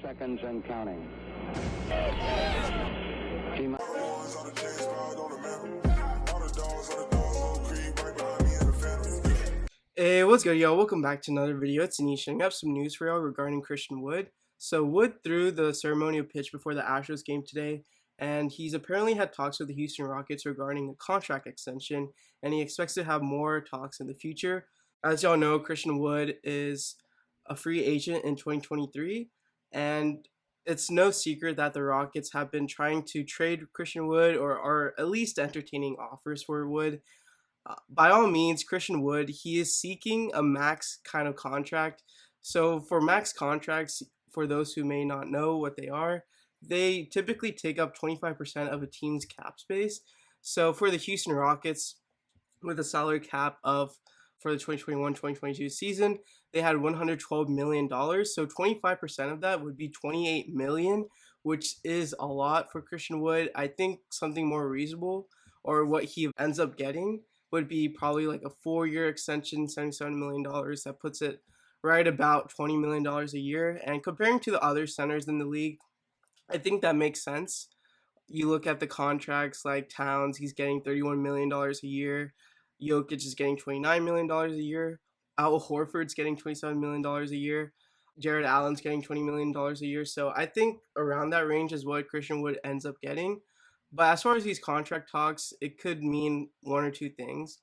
30 seconds and counting. T- Hey, what's good, y'all? Welcome back to another video. It's Anish, and I have some news for y'all regarding Christian Wood. So Wood threw the ceremonial pitch before the Astros game today, and he's apparently had talks with the Houston Rockets regarding a contract extension, and he expects to have more talks in the future. As y'all know, Christian Wood is a free agent in 2023, and it's no secret that the Rockets have been trying to trade Christian Wood or are at least entertaining offers for Wood. By all means, Christian Wood, he is seeking a max kind of contract. So for max contracts, for those who may not know what they are, they typically take up 25% of a team's cap space. So for the Houston Rockets, with a salary cap of for the 2021-2022 season, they had $112 million. So 25% of that would be $28 million, which is a lot for Christian Wood. I think something more reasonable, or what he ends up getting, would be probably like a 4-year extension, $77 million. That puts it right about $20 million a year. And comparing to the other centers in the league, I think that makes sense. You look at the contracts like Towns, he's getting $31 million a year. Jokic is getting $29 million a year. Al Horford's getting $27 million a year. Jared Allen's getting $20 million a year. So I think around that range is what Christian Wood ends up getting. But as far as these contract talks, it could mean one or two things.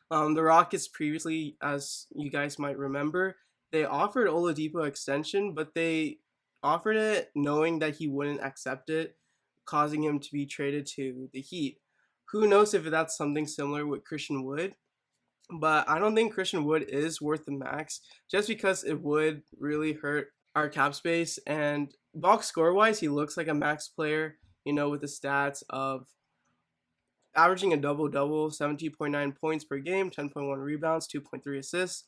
The Rockets previously, as you guys might remember, they offered Oladipo extension, but they offered it knowing that he wouldn't accept it, causing him to be traded to the Heat. Who knows if that's something similar with Christian Wood, but I don't think Christian Wood is worth the max just because it would really hurt our cap space. And box score wise, he looks like a max player, with the stats of averaging a double-double, 17.9 points per game, 10.1 rebounds, 2.3 assists,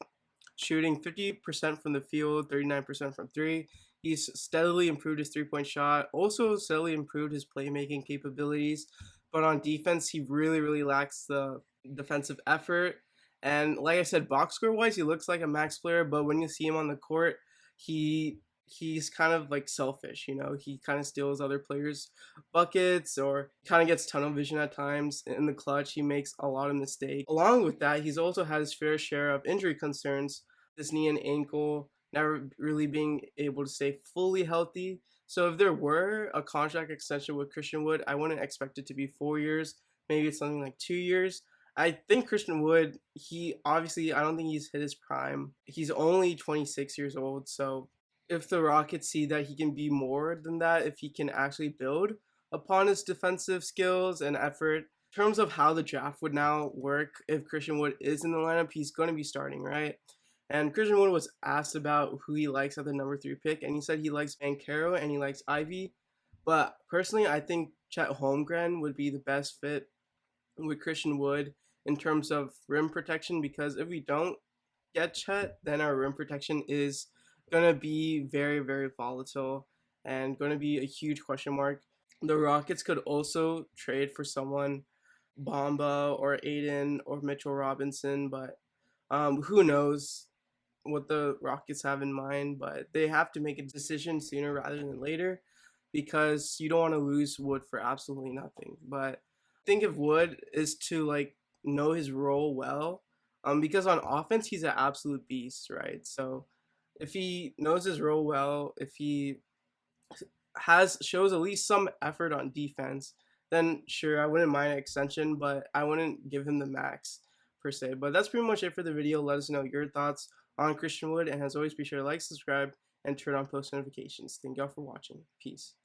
shooting 50% from the field, 39% from three. He's steadily improved his three-point shot, also steadily improved his playmaking capabilities. But on defense, he really, really lacks the defensive effort. And like I said, box score-wise, he looks like a max player, but when you see him on the court, he's kind of like selfish, he kind of steals other players' buckets or kind of gets tunnel vision at times. In the clutch, he makes a lot of mistakes. Along with that, he's also had his fair share of injury concerns, his knee and ankle, never really being able to stay fully healthy. So if there were a contract extension with Christian Wood, I wouldn't expect it to be 4 years, maybe it's something like 2 years. I think Christian Wood, I don't think he's hit his prime. He's only 26 years old, so if the Rockets see that he can be more than that, if he can actually build upon his defensive skills and effort, in terms of how the draft would now work, if Christian Wood is in the lineup, he's going to be starting, right? And Christian Wood was asked about who he likes at the number 3 pick, and he said he likes Banchero and he likes Ivy. But personally, I think Chet Holmgren would be the best fit with Christian Wood in terms of rim protection, because if we don't get Chet, then our rim protection is going to be very, very volatile and going to be a huge question mark. The Rockets could also trade for someone, Bamba or Aiden or Mitchell Robinson, but who knows what the Rockets have in mind. But they have to make a decision sooner rather than later, because you don't want to lose Wood for absolutely nothing. But I think if Wood is to know his role well, because on offense he's an absolute beast, right? So if he knows his role well, if he shows at least some effort on defense, then sure, I wouldn't mind an extension, but I wouldn't give him the max per se. But that's pretty much it for the video. Let us know your thoughts on Christian Wood, and as always, be sure to like, subscribe, and turn on post notifications. Thank y'all for watching. Peace.